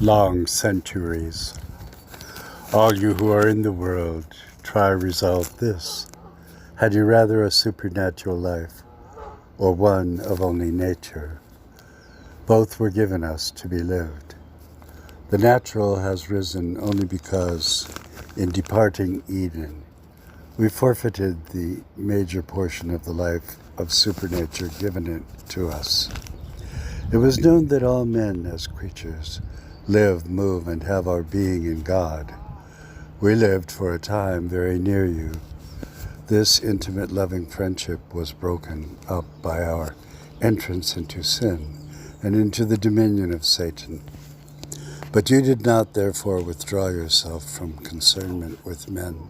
long centuries. All you who are in the world, try resolve this. Had you rather a supernatural life, or one of only nature? Both were given us to be lived. The natural has risen only because, in departing Eden, we forfeited the major portion of the life of supernature given it to us. It was known that all men as creatures live, move, and have our being in God. We lived for a time very near you. This intimate, loving friendship was broken up by our entrance into sin and into the dominion of Satan. But you did not therefore withdraw yourself from concernment with men.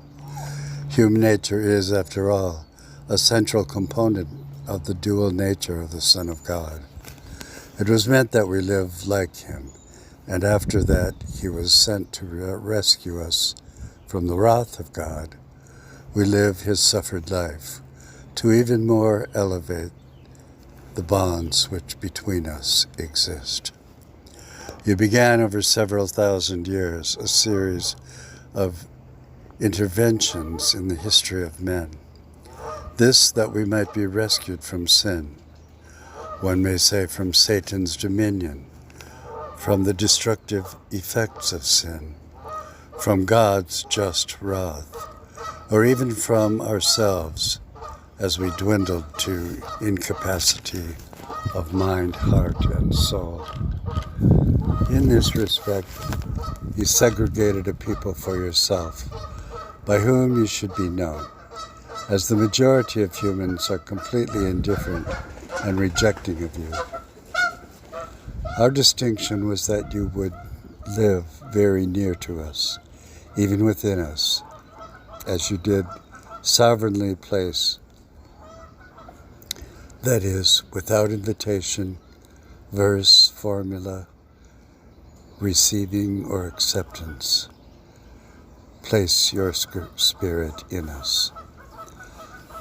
Human nature is, after all, a central component of the dual nature of the Son of God. It was meant that we live like him, and after that he was sent to rescue us from the wrath of God. We live his suffered life to even more elevate the bonds which between us exist. You began over several thousand years a series of interventions in the history of men. This that we might be rescued from sin. One may say from Satan's dominion, from the destructive effects of sin, from God's just wrath, or even from ourselves as we dwindled to incapacity of mind, heart, and soul. In this respect, you segregated a people for yourself, by whom you should be known, as the majority of humans are completely indifferent and rejecting of you. Our distinction was that you would live very near to us, even within us, as you did sovereignly place, that is, without invitation, verse, formula, receiving, or acceptance, place your spirit in us.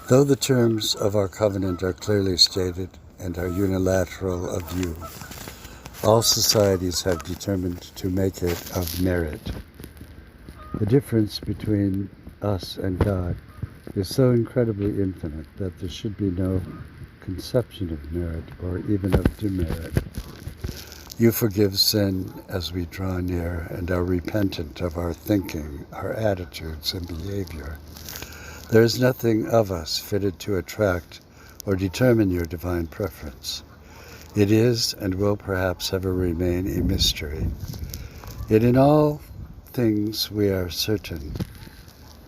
Though the terms of our covenant are clearly stated and are unilateral of you, all societies have determined to make it of merit. The difference between us and God is so incredibly infinite that there should be no conception of merit or even of demerit. You forgive sin as we draw near and are repentant of our thinking, our attitudes, and behavior. There is nothing of us fitted to attract or determine your divine preference. It is and will perhaps ever remain a mystery. Yet in all things we are certain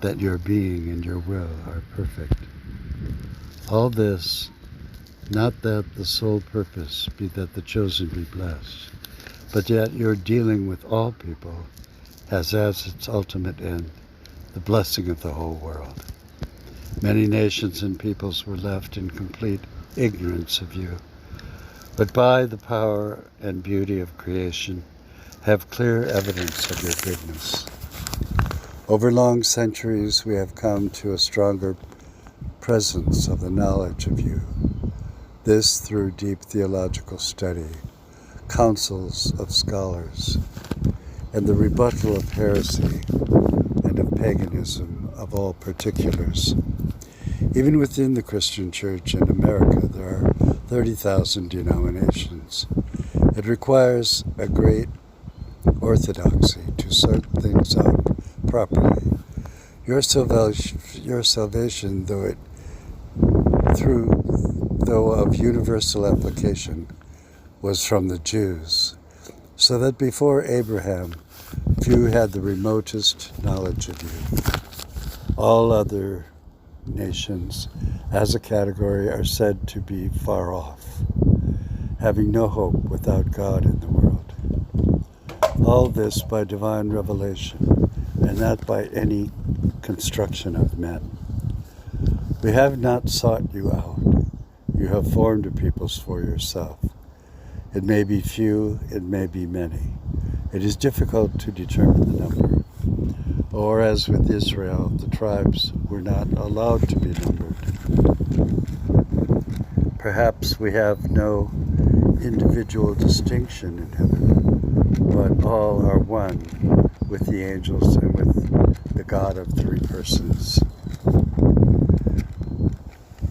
that your being and your will are perfect. All this, not that the sole purpose be that the chosen be blessed, but yet your dealing with all people has as its ultimate end the blessing of the whole world. Many nations and peoples were left in complete ignorance of you, but by the power and beauty of creation have clear evidence of your goodness. Over long centuries we have come to a stronger presence of the knowledge of you. This through deep theological study, councils of scholars, and the rebuttal of heresy and of paganism of all particulars. Even within the Christian Church in America, there are 30,000 denominations. It requires a great orthodoxy to sort things out properly. Your salvation, though of universal application, was from the Jews, so that before Abraham, few had the remotest knowledge of you. All other nations, as a category, are said to be far off, having no hope without God in the world. All this by divine revelation, and not by any construction of men. We have not sought you out. You have formed a peoples for yourself. It may be few, it may be many. It is difficult to determine the number. Or as with Israel, the tribes were not allowed to be numbered. Perhaps we have no individual distinction in heaven, but all are one with the angels and with the God of three persons.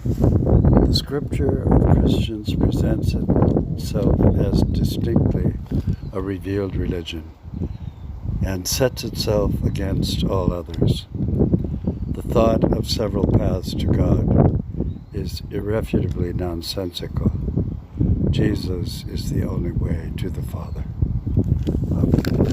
The scripture of Christians presents itself as distinctly a revealed religion and sets itself against all others. The thought of several paths to God is irrefutably nonsensical. Jesus is the only way to the Father. Amen.